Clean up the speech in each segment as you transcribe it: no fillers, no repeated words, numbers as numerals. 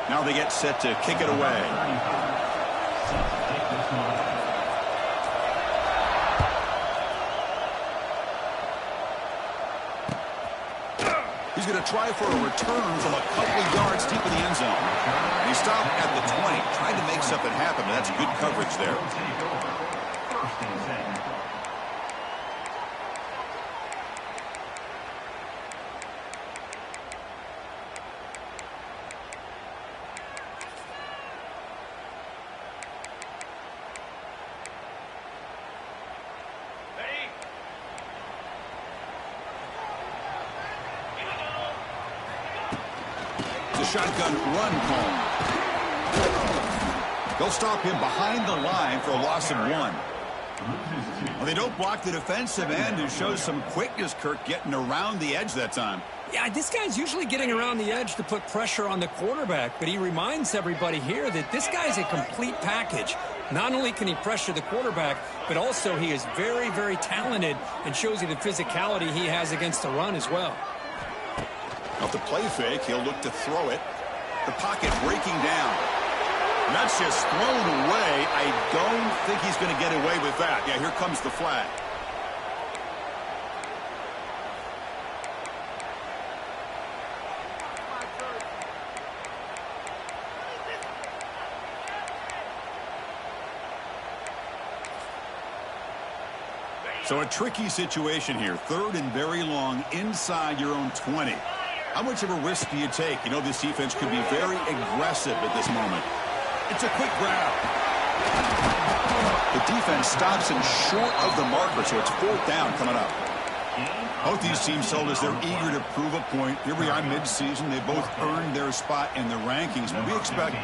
Now they get set to kick it away. He's going to try for a return from a couple of yards deep in the end zone. He stopped at the 20, trying to make something happen, but that's good coverage there. Shotgun run call. They'll stop him behind the line for a loss of 1. Well, they don't block the defensive end, who shows some quickness, Kirk, getting around the edge that time. Yeah, this guy's usually getting around the edge to put pressure on the quarterback, but he reminds everybody here that this guy's a complete package. Not only can he pressure the quarterback, but also he is very, very talented and shows you the physicality he has against the run as well. Off the play fake, he'll look to throw it. The pocket breaking down. And that's just thrown away. I don't think he's going to get away with that. Yeah, here comes the flag. So a tricky situation here. 3rd and very long inside your own 20. How much of a risk do you take? You know, this defense could be very aggressive at this moment. It's a quick grab. The defense stops him short of the marker, so it's 4th down coming up. Both these teams told us they're eager to prove a point. Here we are mid-season. They both earned their spot in the rankings. But we expect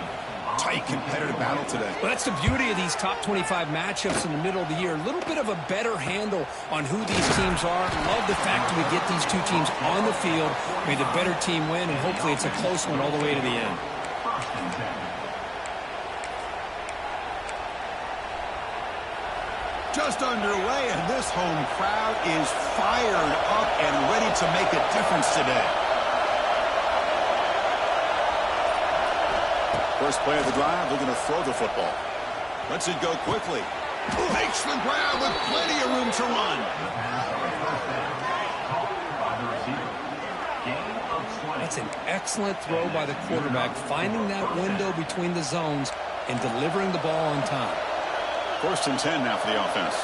tight competitive battle today. Well, that's the beauty of these top 25 matchups in the middle of the year. A little bit of a better handle on who these teams are. Love the fact that we get these two teams on the field. May the better team win, and hopefully it's a close one all the way to the end. Just underway, and this home crowd is fired up and ready to make a difference today. First play of the drive, they're going to throw the football. Lets it go quickly. Makes the grab with plenty of room to run. That's an excellent throw by the quarterback, finding that window between the zones and delivering the ball on time. 1st and 10 now for the offense.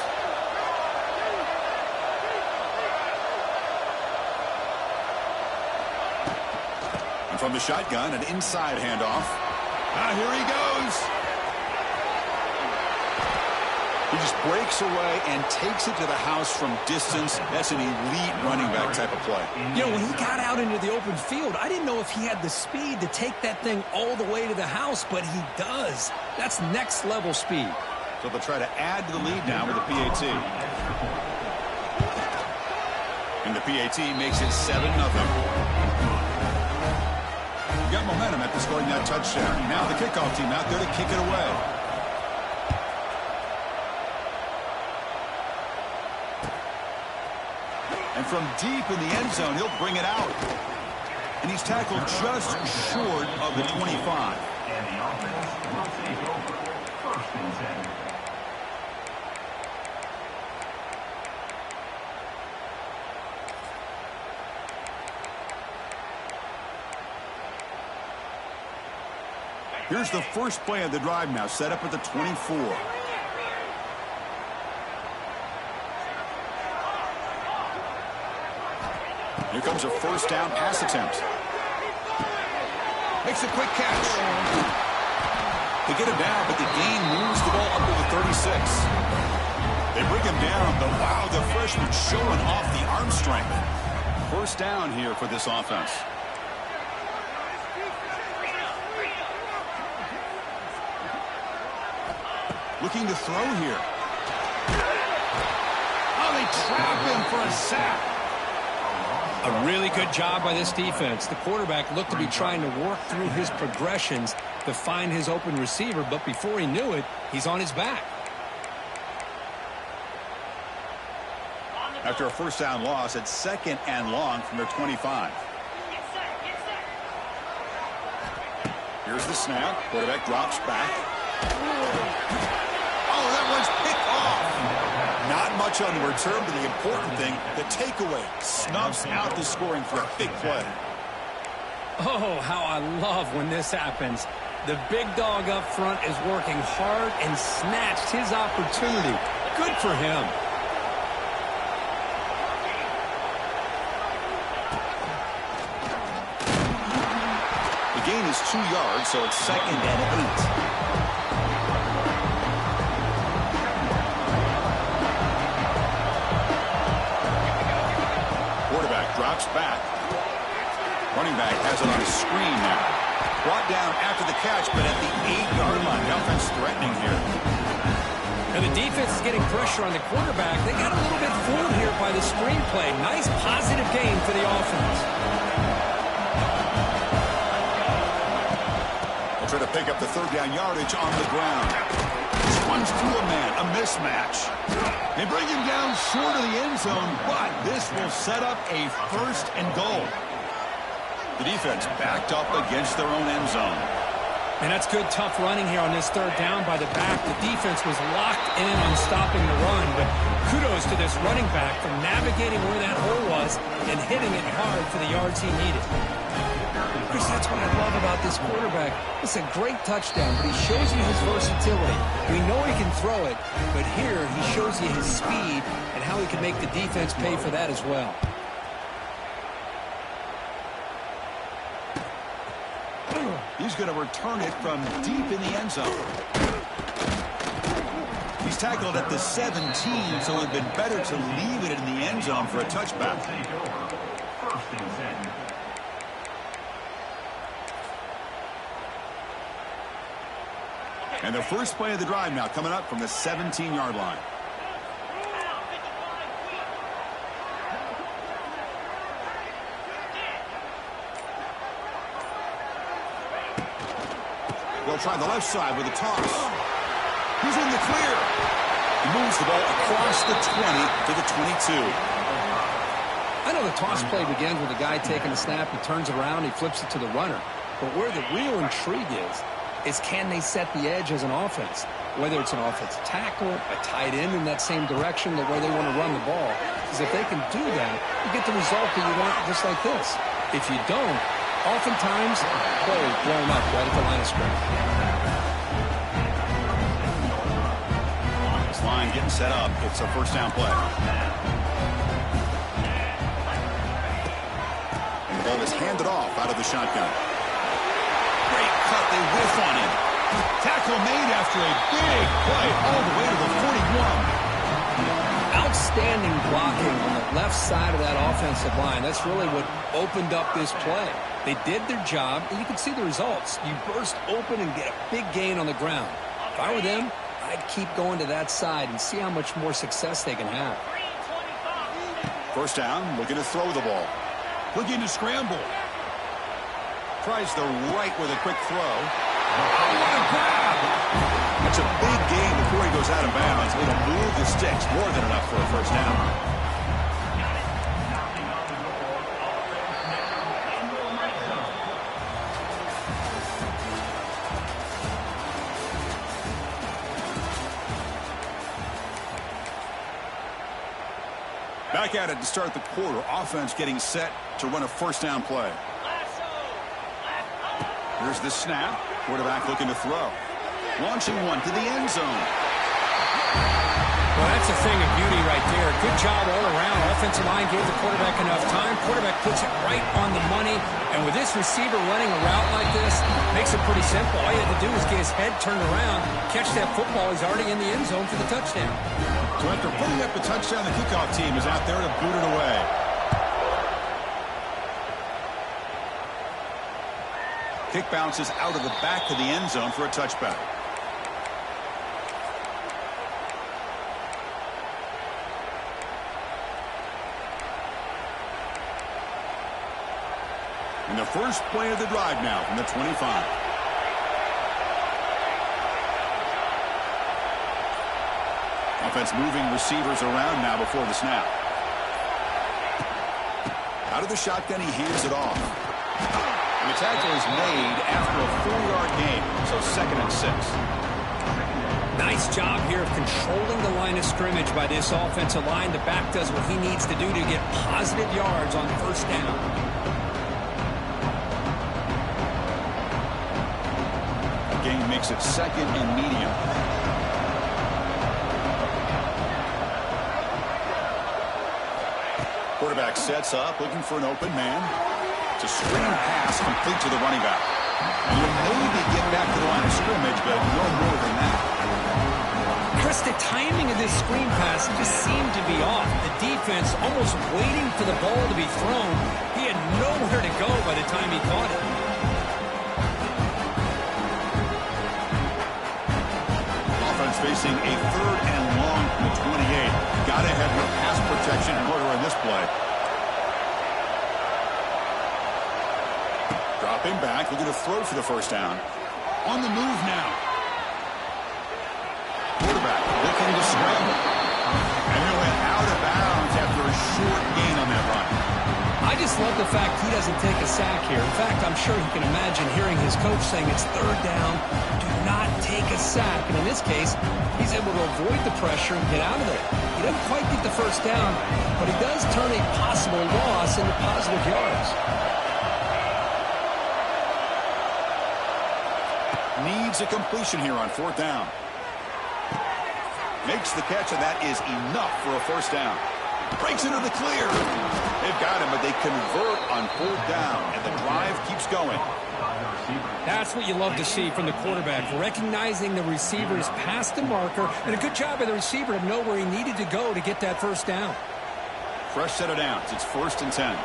And from the shotgun, an inside handoff. Here he goes. He just breaks away and takes it to the house from distance. That's an elite running back type of play. You know, when he got out into the open field, I didn't know if he had the speed to take that thing all the way to the house, but he does. That's next level speed. So they'll try to add to the lead now with the PAT. And the PAT makes it 7-0. Got momentum after scoring that touchdown. Now the kickoff team out there to kick it away. And from deep in the end zone, he'll bring it out. And he's tackled just short of the 25. And the offense will take over 1st and 10. Here's the first play of the drive now, set up at the 24. Here comes a 1st down pass attempt. Makes a quick catch. They get him down, but the gain moves the ball up to the 36. They bring him down, but wow, the freshman showing off the arm strength. 1st down here for this offense. Looking to throw here. Oh, they trap him for a sack. A really good job by this defense. The quarterback looked to be trying to work through his progressions to find his open receiver, but before he knew it, he's on his back. After a 1st down loss, it's 2nd and long from their 25. Here's the snap. Quarterback drops back. Oh, that one's picked off. Not much on the return, but the important thing, the takeaway, snuffs out the scoring for a big play. Oh, how I love when this happens. The big dog up front is working hard and snatched his opportunity. Good for him. The gain is 2 yards, so it's 2nd and 8. Drops back. Running back has it on a screen now. Brought down after the catch, but at the 8-yard line. The offense threatening here. And the defense is getting pressure on the quarterback. They got a little bit fooled here by the screenplay. Nice positive gain for the offense. They'll try to pick up the 3rd down yardage on the ground. Runs through a man, a mismatch. They bring him down short of the end zone, but this will set up a 1st and goal. The defense backed up against their own end zone. And that's good, tough running here on this 3rd down by the back. The defense was locked in on stopping the run, but kudos to this running back for navigating where that hole was and hitting it hard for the yards he needed. Chris, that's what I love about this quarterback. It's a great touchdown, but he shows you his versatility. We know he can throw it, but here he shows you his speed and how he can make the defense pay for that as well. He's going to return it from deep in the end zone. He's tackled at the 17, so it would have been better to leave it in the end zone for a touchback. And the first play of the drive now coming up from the 17-yard line. They'll try the left side with a toss. He's in the clear. He moves the ball across the 20 to the 22. I know the toss play begins with a guy taking the snap. He turns around, he flips it to the runner. But where the real intrigue is can they set the edge as an offense? Whether it's an offensive tackle, a tight end in that same direction, the way they want to run the ball. Because if they can do that, you get the result that you want just like this. If you don't, oftentimes, play is blown up right at the line of scrimmage. This line getting set up. It's a 1st down play. And the ball is handed off out of the shotgun. Great cut. They whiff on him. Tackle made after a big play all the way to the 41. Outstanding blocking on the left side of that offensive line. That's really what opened up this play. They did their job, and you can see the results. You burst open and get a big gain on the ground. If I were them, I'd keep going to that side and see how much more success they can have. 1st down, looking to throw the ball. Looking to scramble. Tries the right with a quick throw. Oh, what a grab! That's a big gain before he goes out of bounds. It'll move the sticks more than enough for a 1st down. Back at it to start the quarter. Offense getting set to run a 1st down play. Here's the snap. Quarterback looking to throw. Launching one to the end zone. Well, that's a thing of beauty right there. Good job all around. Offensive line gave the quarterback enough time. Quarterback puts it right on the money. And with this receiver running a route like this, makes it pretty simple. All you have to do is get his head turned around, catch that football. He's already in the end zone for the touchdown. So after putting up the touchdown, the kickoff team is out there to boot it away. Kick bounces out of the back of the end zone for a touchback. And the first play of the drive now from the 25. Offense moving receivers around now before the snap. Out of the shotgun, he hands it off. The tackle is made after a 4-yard gain, so 2nd and 6. Nice job here of controlling the line of scrimmage by this offensive line. The back does what he needs to do to get positive yards on 1st down. The gain makes it 2nd and medium. Quarterback sets up, looking for an open man. It's a screen pass complete to the running back. You'll maybe get back to the line of scrimmage, but no more than that. Chris, the timing of this screen pass just seemed to be off. The defense almost waiting for the ball to be thrown. He had nowhere to go by the time he caught it. Offense facing a 3rd and long from the 28. Got to have your pass protection in order on this play. Dropping back, looking to throw for the 1st down. On the move now. Quarterback looking to scramble. And he went out of bounds after a short gain on that run. I just love the fact he doesn't take a sack here. In fact, I'm sure he can imagine hearing his coach saying it's 3rd down. Do not take a sack. And in this case, he's able to avoid the pressure and get out of there. He doesn't quite get the 1st down, but he does turn a possible loss into positive yards. Needs a completion here on 4th down. Makes the catch, and that is enough for a 1st down. Breaks into the clear. They've got him, but they convert on 4th down, and the drive keeps going. That's what you love to see from the quarterback, recognizing the receiver's past the marker, and a good job by the receiver to know where he needed to go to get that 1st down. Fresh set of downs. It's 1st and 10.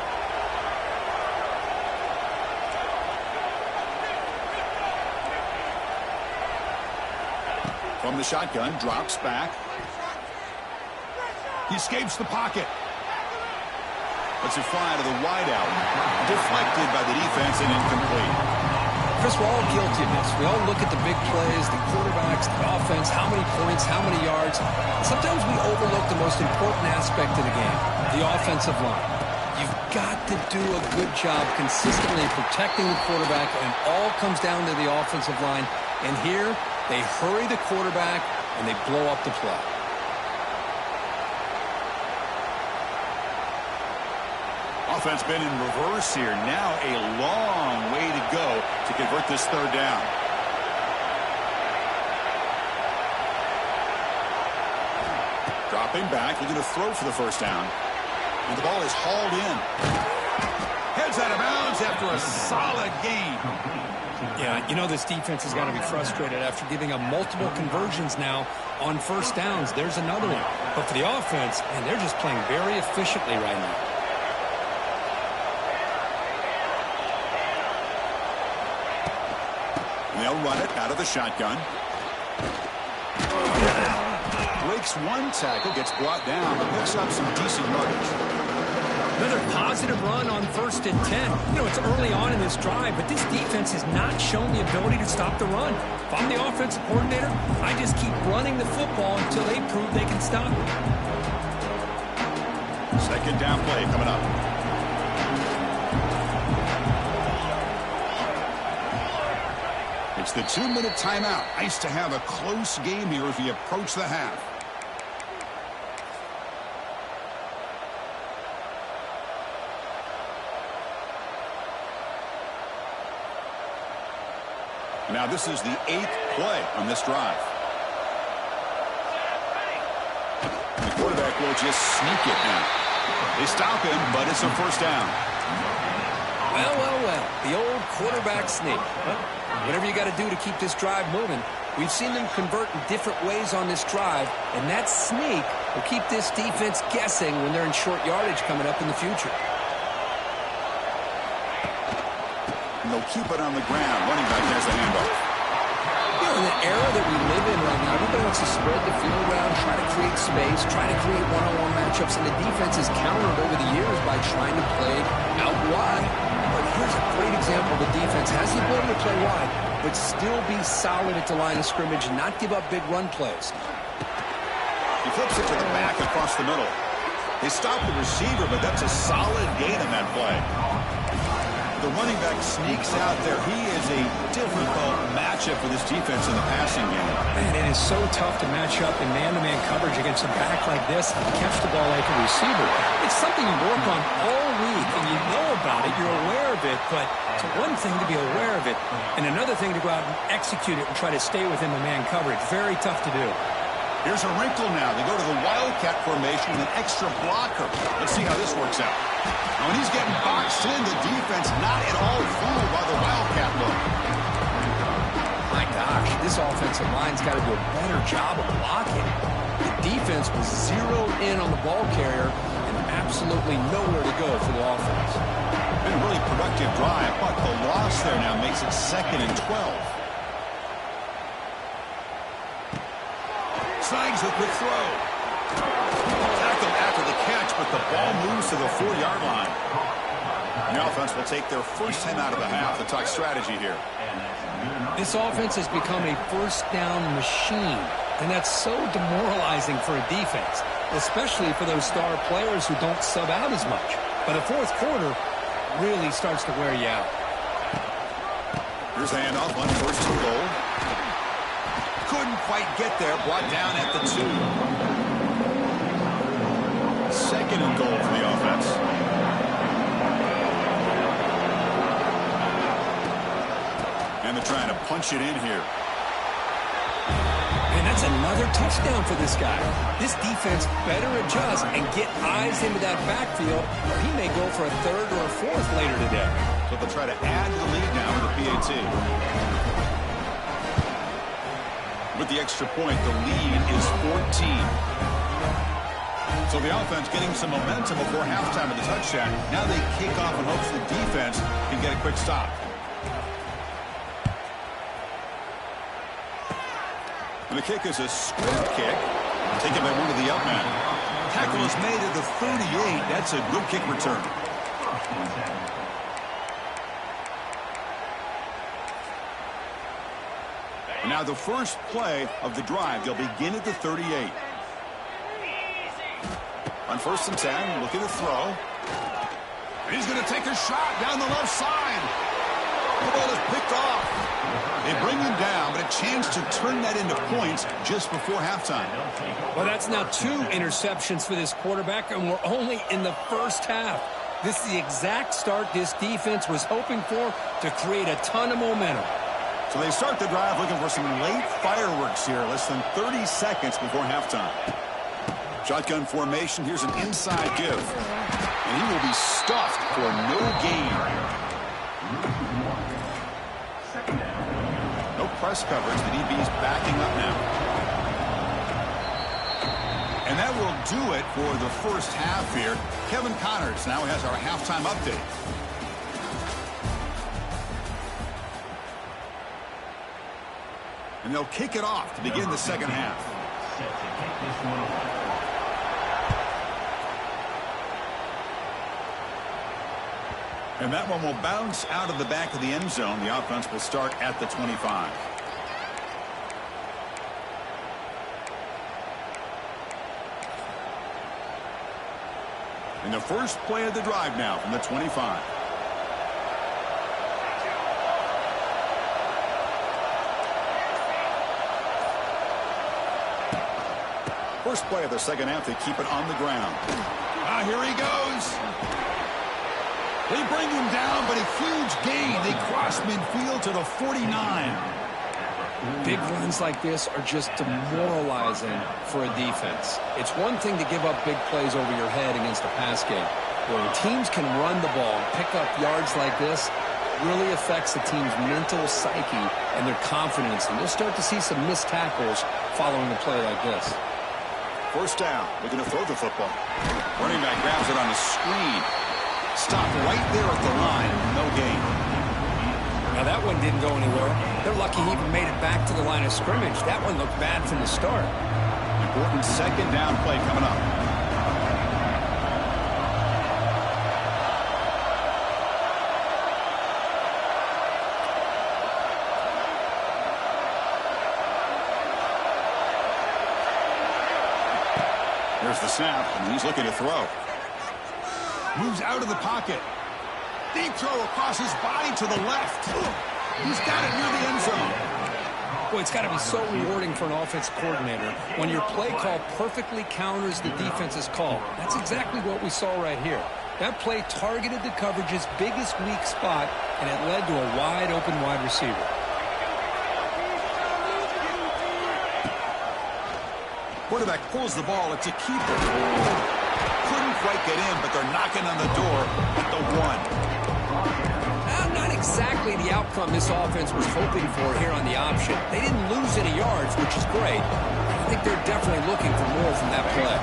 From the shotgun, drops back. He escapes the pocket. Lets it fly to the wideout. Deflected by the defense and incomplete. Chris, we're all guilty of this. We all look at the big plays, the quarterbacks, the offense, how many points, how many yards. Sometimes we overlook the most important aspect of the game, the offensive line. You've got to do a good job consistently protecting the quarterback, and it all comes down to the offensive line. And here, they hurry the quarterback, and they blow up the play. Offense been in reverse here. Now a long way to go to convert this 3rd down. Dropping back, looking to throw for the 1st down. And the ball is hauled in. Heads out of bounds after a solid gain. Yeah, you know this defense has got to be frustrated after giving up multiple conversions now on 1st downs. There's another one. But for the offense, and they're just playing very efficiently right now. They'll run it out of the shotgun. Breaks one tackle, gets brought down, but picks up some decent yardage. Another positive run on 1st and 10. You know, it's early on in this drive, but this defense has not shown the ability to stop the run. If I'm the offensive coordinator, I just keep running the football until they prove they can stop it. 2nd down play coming up. It's the 2-minute timeout. Nice to have a close game here as we approach the half. Now this is the 8th play on this drive. The quarterback will just sneak it now. They stop him, but it's a 1st down. Well, well, well. The old quarterback sneak. Well, whatever you got to do to keep this drive moving. We've seen them convert in different ways on this drive, and that sneak will keep this defense guessing when they're in short yardage coming up in the future. And they'll keep it on the ground. Running back has the handoff. You know, in the era that we live in right now, everybody wants to spread the field around, try to create space, try to create one-on-one matchups, and the defense has countered over the years by trying to play out wide. But here's a great example. The defense has the ability to play wide, but still be solid at the line of scrimmage and not give up big run plays. He flips it to the back across the middle. They stop the receiver, but that's a solid gain in that play. The running back sneaks out there. He is a difficult matchup for this defense in the passing game. Man, it is so tough to match up in man-to-man coverage against a back like this and catch the ball like a receiver. It's something you work on all week, and you know about it. You're aware of it, but it's one thing to be aware of it, and another thing to go out and execute it and try to stay within the man coverage. Very tough to do. Here's a wrinkle now. They go to the Wildcat formation with an extra blocker. Let's see how this works out. Now, when he's getting boxed in, the defense not at all fooled by the Wildcat look. My gosh, this offensive line's got to do a better job of blocking. The defense was zeroed in on the ball carrier and absolutely nowhere to go for the offense. Been a really productive drive, but the loss there now makes it 2nd and 12. Signs a quick throw. Tackled after the catch, but the ball moves to the 4-yard line. And the offense will take their first 10 out of the half. The talk strategy here. This offense has become a first down machine, and that's so demoralizing for a defense, especially for those star players who don't sub out as much. By the fourth quarter, really starts to wear you out. Here's a handoff on 1st and goal. Couldn't quite get there, brought down at the 2. 2nd and goal for the offense. And they're trying to punch it in here. And that's another touchdown for this guy. This defense better adjust and get eyes into that backfield, or he may go for a 3rd or a 4th later today. So they'll try to add to the lead now with the PAT. With the extra point, the lead is 14. So the offense getting some momentum before halftime of the touchdown. Now they kick off and hopes the defense can get a quick stop. And the kick is a square kick, taken by one of the up men. Tackle is made at the 38. That's a good kick return. Now the first play of the drive, they'll begin at the 38. On 1st and 10, looking to throw. And he's going to take a shot down the left side. The ball is picked off. They bring him down, but a chance to turn that into points just before halftime. Well, that's now 2 interceptions for this quarterback, and we're only in the first half. This is the exact start this defense was hoping for to create a ton of momentum. So they start the drive looking for some late fireworks here, less than 30 seconds before halftime. Shotgun formation, here's an inside give. And he will be stuffed for no gain. No press coverage, the DB's backing up now. And that will do it for the first half here. Kevin Connors now has our halftime update. And they'll kick it off to begin the second half. And that one will bounce out of the back of the end zone. The offense will start at the 25. And the first play of the drive now from the 25. First play of the second half, they keep it on the ground. Here he goes. They bring him down, but a huge gain. They cross midfield to the 49. Big runs like this are just demoralizing for a defense. It's one thing to give up big plays over your head against a pass game. When teams can run the ball and pick up yards like this, really affects the team's mental psyche and their confidence. And you'll start to see some missed tackles following a play like this. First down, looking to throw the football. Running back grabs it on a screen. Stopped right there at the line. No gain. Now that one didn't go anywhere. They're lucky he even made it back to the line of scrimmage. That one looked bad from the start. Important second down play coming up. There's the snap, and he's looking to throw. Moves out of the pocket. Deep throw across his body to the left. He's got it near the end zone. Boy, it's got to be so rewarding for an offense coordinator when your play call perfectly counters the defense's call. That's exactly what we saw right here. That play targeted the coverage's biggest weak spot, and it led to a wide-open wide receiver. Quarterback pulls the ball. It's a keeper. Couldn't quite get in, but they're knocking on the door at the 1. Not exactly the outcome this offense was hoping for here on the option. They didn't lose any yards, which is great. I think they're definitely looking for more from that play.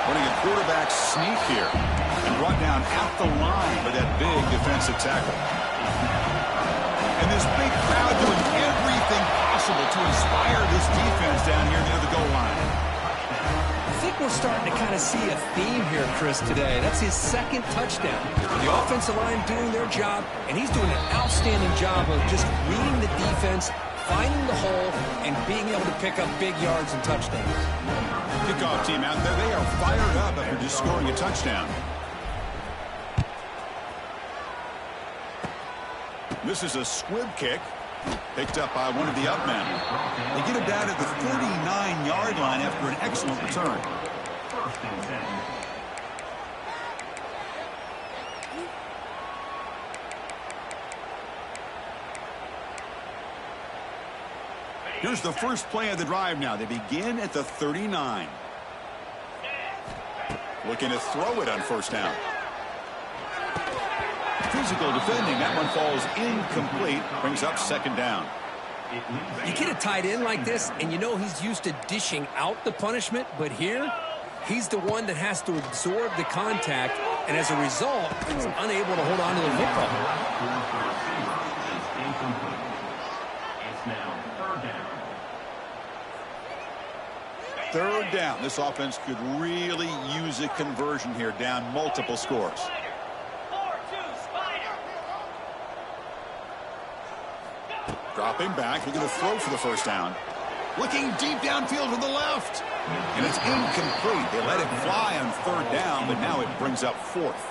Running a quarterback sneak here and brought down at the line by that big defensive tackle. And this big crowd doing everything possible to inspire this defense down here near the goal line. I think we're starting to kind of see a theme here, Chris, today. That's his second touchdown. The offensive line doing their job, and he's doing an outstanding job of just reading the defense, finding the hole, and being able to pick up big yards and touchdowns. Kickoff team out there. They are fired up after just scoring a touchdown. This is a squib kick. Picked up by one of the up men. They get him down at the 39-yard line after an excellent return. Here's the first play of the drive now. They begin at the 39. Looking to throw it on first down. Physical defending. That one falls incomplete. Brings up second down. You get a tight end like this, and you know he's used to dishing out the punishment, but here, he's the one that has to absorb the contact, and as a result, he's unable to hold on to the football. It's now third down. Third down. This offense could really use a conversion here, down multiple scores. Dropping back, looking to throw for the first down. Looking deep downfield to the left. And it's incomplete. They let it fly on third down, but now it brings up fourth.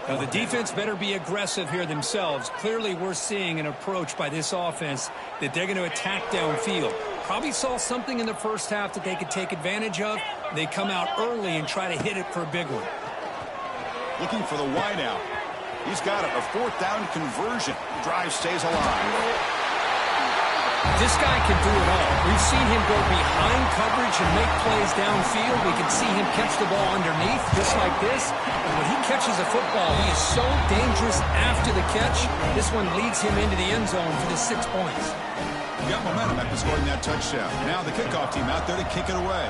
Now the defense better be aggressive here themselves. Clearly we're seeing an approach by this offense that they're going to attack downfield. Probably saw something in the first half that they could take advantage of. They come out early and try to hit it for a big one. Looking for the wideout. He's got a fourth down conversion. Drive stays alive. This guy can do it all. We've seen him go behind coverage and make plays downfield. We can see him catch the ball underneath just like this. And when he catches a football, he is so dangerous after the catch. This one leads him into the end zone for the 6 points. Got momentum after scoring that touchdown. Now the kickoff team out there to kick it away.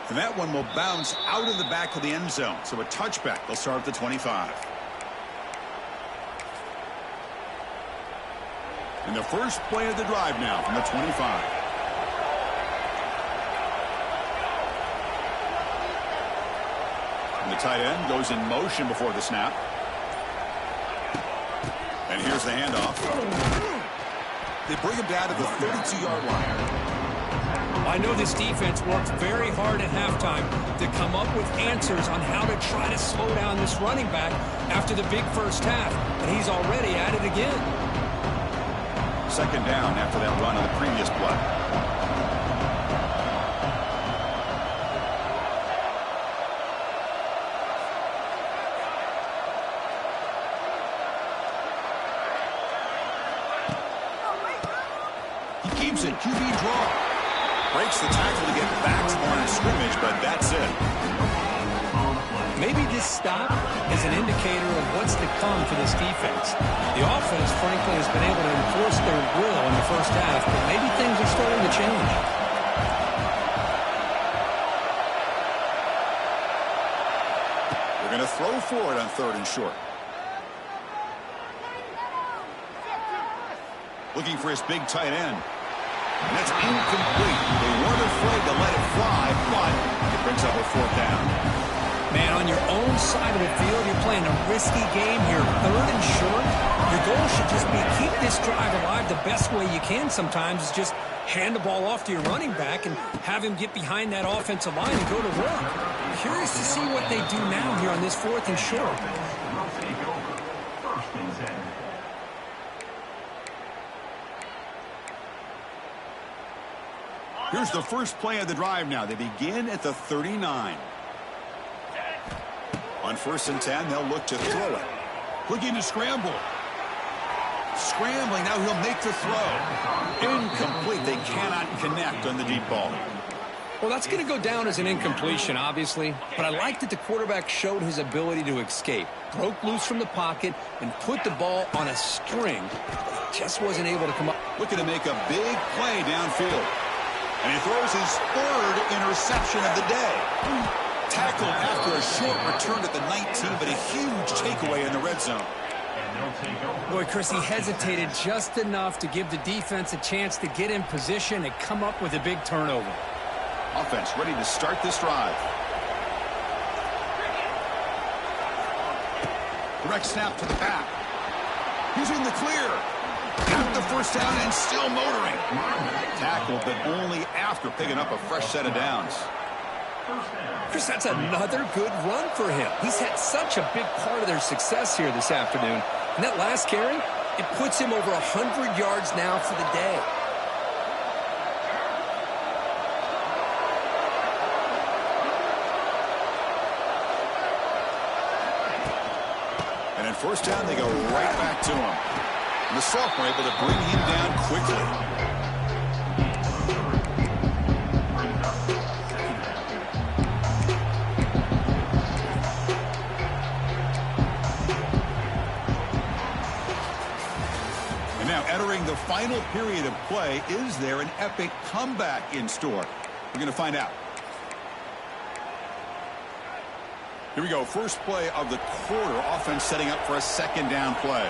And that one will bounce out of the back of the end zone. So a touchback. They'll start at the 25. And the first play of the drive now from the 25. And the tight end goes in motion before the snap. And here's the handoff. They bring him down to the 32-yard line. I know this defense worked very hard at halftime to come up with answers on how to try to slow down this running back after the big first half, and he's already at it again. Second down after that run on the previous play. He keeps it. QB draw. Breaks the tackle to get back to the line of scrimmage, but that's it. Maybe this stop is an indicator of what's to come for this defense. The offense, frankly, has been able to enforce their will in the first half, but maybe things are starting to change. They're going to throw for it on third and short. Looking for his big tight end. And that's incomplete. They weren't afraid to let it fly, but it brings up a fourth down. Man, on your own side of the field, you're playing a risky game here. Third and short. Your goal should just be keep this drive alive the best way you can sometimes is just hand the ball off to your running back and have him get behind that offensive line and go to work. Curious to see what they do now here on this 4th and short. Will take over. First and 10. Here's the first play of the drive now. They begin at the 39. On 1st and 10, they'll look to throw it. Looking to scramble. Scrambling, now he'll make the throw. Incomplete, they cannot connect on the deep ball. Well, that's going to go down as an incompletion, obviously, but I like that the quarterback showed his ability to escape, broke loose from the pocket, and put the ball on a string. Just wasn't able to come up. Looking to make a big play downfield. And he throws his 3rd interception of the day. Tackled after a short return at the 19, but a huge takeaway in the red zone. Boy, Chris, he hesitated just enough to give the defense a chance to get in position and come up with a big turnover. Offense ready to start this drive. Direct snap to the back. He's in the clear. Got the first down and still motoring. Tackled, but only after picking up a fresh set of downs. Chris, that's another good run for him. He's had such a big part of their success here this afternoon. And that last carry, it puts him over 100 yards now for the day. And at first down, they go right back to him. And the sophomore able to bring him down quickly. Entering the final period of play, is there an epic comeback in store? We're going to find out. Here we go. First play of the quarter. Offense setting up for a 2nd down play.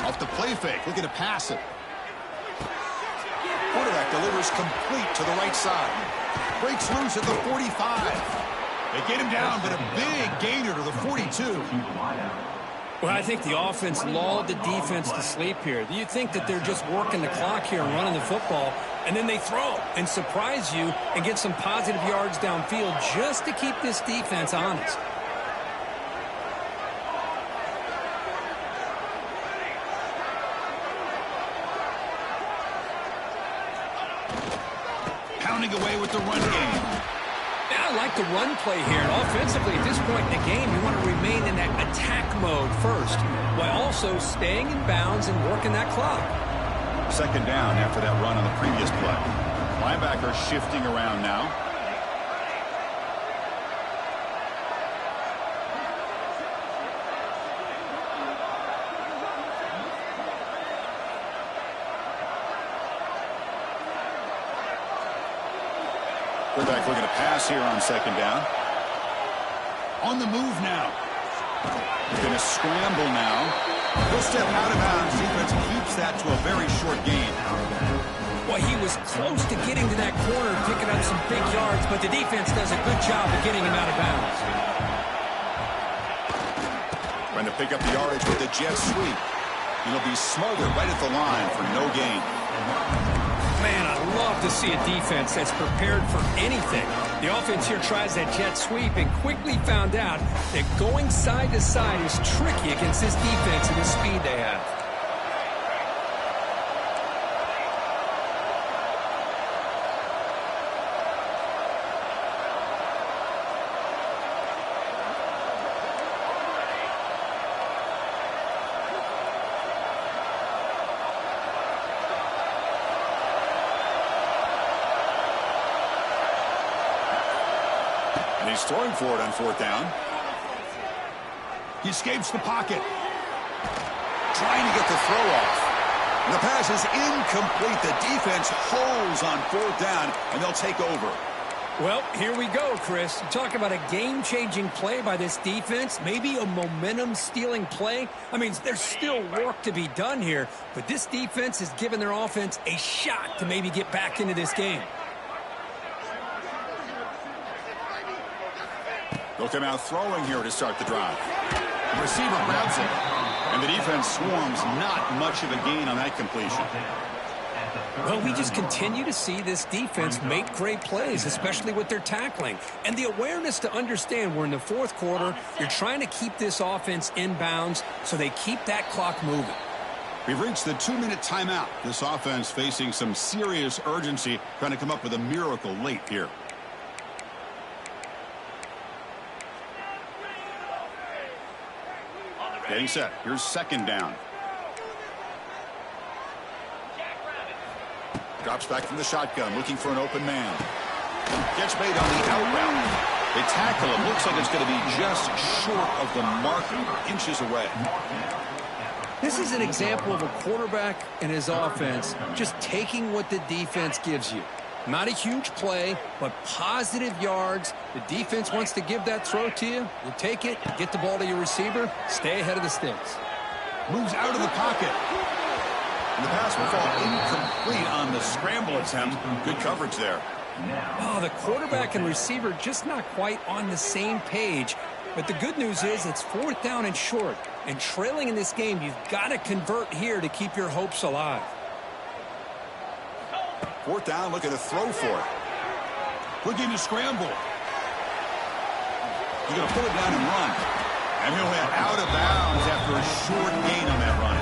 Off the play fake. Looking to pass it. Quarterback delivers complete to the right side. Breaks loose at the 45. They get him down, but a big gainer to the 42. Well, I think the offense lulled the defense to sleep here. Do you think that they're just working the clock here and running the football, and then they throw and surprise you and get some positive yards downfield just to keep this defense honest? Pounding away with the run game. I like the run play here, and offensively at this point in the game, you want to remain in that attack mode first, while also staying in bounds and working that clock. 2nd down after that run on the previous play. Linebacker shifting around now. Quarterback looking to pass here on 2nd down. On the move now. Going to scramble now. He'll step out of bounds. Defense keeps that to a very short gain. Well, he was close to getting to that corner, picking up some big yards, but the defense does a good job of getting him out of bounds. Trying to pick up the yardage with the jet sweep. He'll be smothered right at the line for no gain. Man, I love to see a defense that's prepared for anything. The offense here tries that jet sweep and quickly found out that going side to side is tricky against this defense and the speed they have. He's throwing for it on 4th down. He escapes the pocket. Trying to get the throw off. And the pass is incomplete. The defense holds on 4th down, and they'll take over. Well, here we go, Chris. You talk about a game-changing play by this defense, maybe a momentum-stealing play. I mean, there's still work to be done here, but this defense has given their offense a shot to maybe get back into this game. They'll come out throwing here to start the drive. The receiver grabs it. And the defense swarms, not much of a gain on that completion. Well, we just continue to see this defense make great plays, especially with their tackling. And the awareness to understand we're in the fourth quarter, you're trying to keep this offense in bounds so they keep that clock moving. We've reached the 2-minute timeout. This offense facing some serious urgency, trying to come up with a miracle late here. Getting set. Here's second down. Drops back from the shotgun, looking for an open man. Gets made on the out route. They tackle him. Looks like it's going to be just short of the marker, inches away. This is an example of a quarterback and his offense just taking what the defense gives you. Not a huge play, but positive yards. The defense wants to give that throw to you. You take it, get the ball to your receiver, stay ahead of the sticks. Moves out of the pocket. And the pass will fall incomplete on the scramble attempt. Good coverage there. Oh, the quarterback and receiver just not quite on the same page. But the good news is it's fourth down and short. And trailing in this game, you've got to convert here to keep your hopes alive. Fourth down, looking to throw for it. Looking to scramble. He's going to pull it down and run. And he'll head out of bounds after a short gain on that run.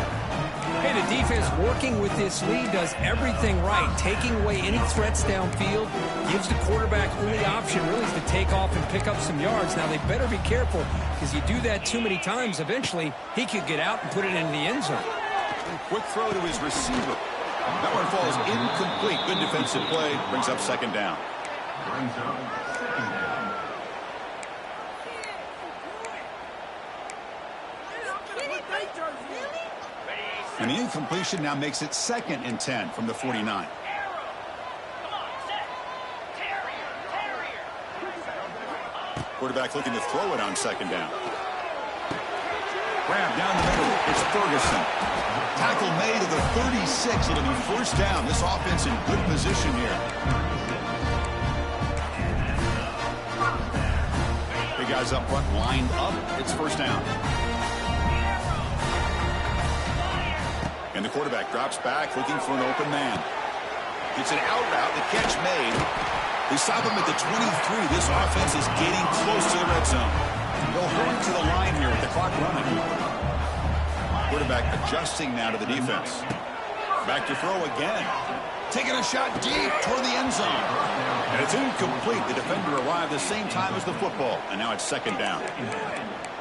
Hey, the defense working with this lead does everything right. Taking away any threats downfield gives the quarterback only option really is to take off and pick up some yards. Now, they better be careful because you do that too many times, eventually he could get out and put it into the end zone. Quick throw to his receiver. That one falls incomplete. Good defensive play. Brings up second down. And the incompletion now makes it 2nd and 10 from the 49. Quarterback looking to throw it on second down. Grab down the middle. It's Ferguson. Tackle made to the 36. It'll be first down. This offense in good position here. Big guys up front lined up. It's first down. And the quarterback drops back looking for an open man. It's an out route. The catch made. They stop him at the 23. This offense is getting close to the red zone. They'll hurry to the line here with the clock running. Quarterback adjusting now to the defense. Back to throw again. Taking a shot deep toward the end zone. And it's incomplete. The defender arrived the same time as the football. And now it's second down.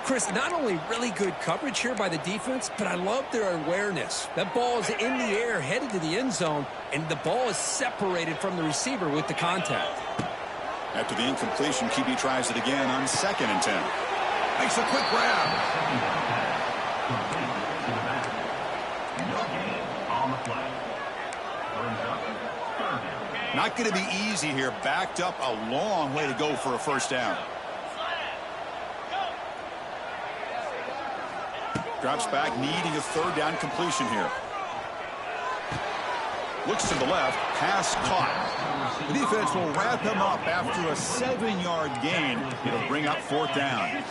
Chris, not only really good coverage here by the defense, but I love their awareness. That ball is in the air, headed to the end zone, and the ball is separated from the receiver with the contact. After the incompletion, QB tries it again on 2nd and 10. Makes a quick grab. Not going to be easy here. Backed up a long way to go for a first down. Drops back, needing a third down completion here. Looks to the left, pass caught. The defense will wrap him up after a 7-yard gain. It'll bring up fourth down.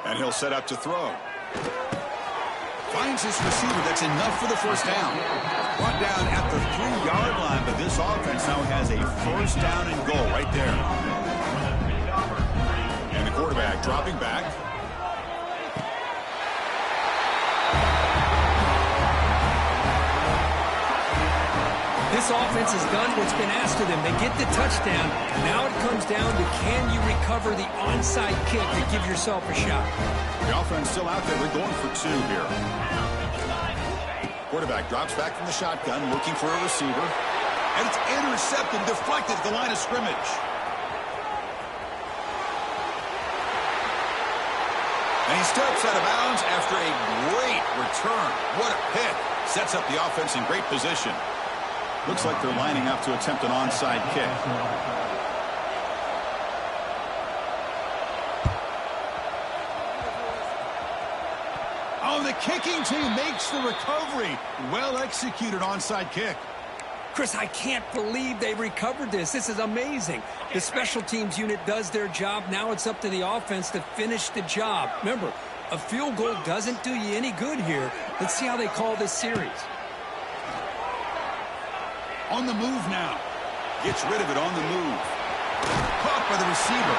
And he'll set up to throw. Finds his receiver. That's enough for the first down. Brought down at the 3-yard line, but this offense now has a first down and goal right there. And the quarterback dropping back. This offense has done what's been asked of them. They get the touchdown. Now it comes down to can you recover the onside kick to give yourself a shot. The offense still out there. They're going for 2 here. Quarterback drops back from the shotgun, looking for a receiver. And it's intercepted, deflected at the line of scrimmage. And he steps out of bounds after a great return. What a pick. Sets up the offense in great position. Looks like they're lining up to attempt an onside kick. Oh, the kicking team makes the recovery. Well executed onside kick. Chris, I can't believe they recovered this. This is amazing. The special teams unit does their job. Now it's up to the offense to finish the job. Remember, a field goal doesn't do you any good here. Let's see how they call this series. On the move now. Gets rid of it on the move. Caught by the receiver.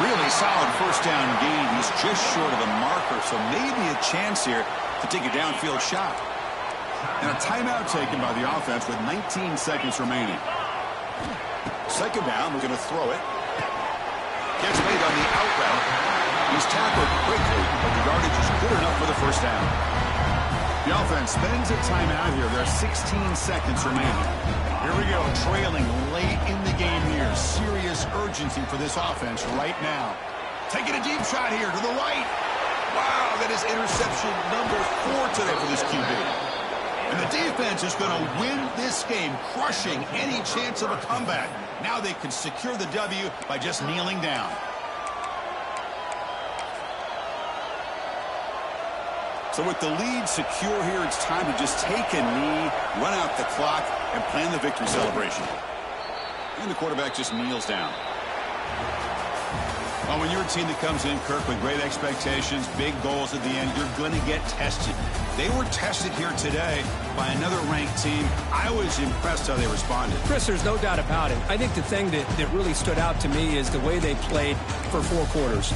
Really solid first down gain. He's just short of the marker, so maybe a chance here to take a downfield shot. And a timeout taken by the offense with 19 seconds remaining. Second down, we're going to throw it. Gets made on the out route. He's tackled quickly, but the yardage is good enough for the first down. The offense spends a timeout here. There are 16 seconds remaining. Here we go, trailing late in the game here. Serious urgency for this offense right now. Taking a deep shot here to the right. Wow, that is interception number 4 today for this QB. And the defense is going to win this game, crushing any chance of a comeback. Now they can secure the W by just kneeling down. So with the lead secure here, it's time to just take a knee, run out the clock, and plan the victory celebration. And the quarterback just kneels down. Well, when you're a team that comes in, Kirk, with great expectations, big goals at the end, you're going to get tested. They were tested here today by another ranked team. I was impressed how they responded. Chris, there's no doubt about it. I think the thing that really stood out to me is the way they played for 4 quarters.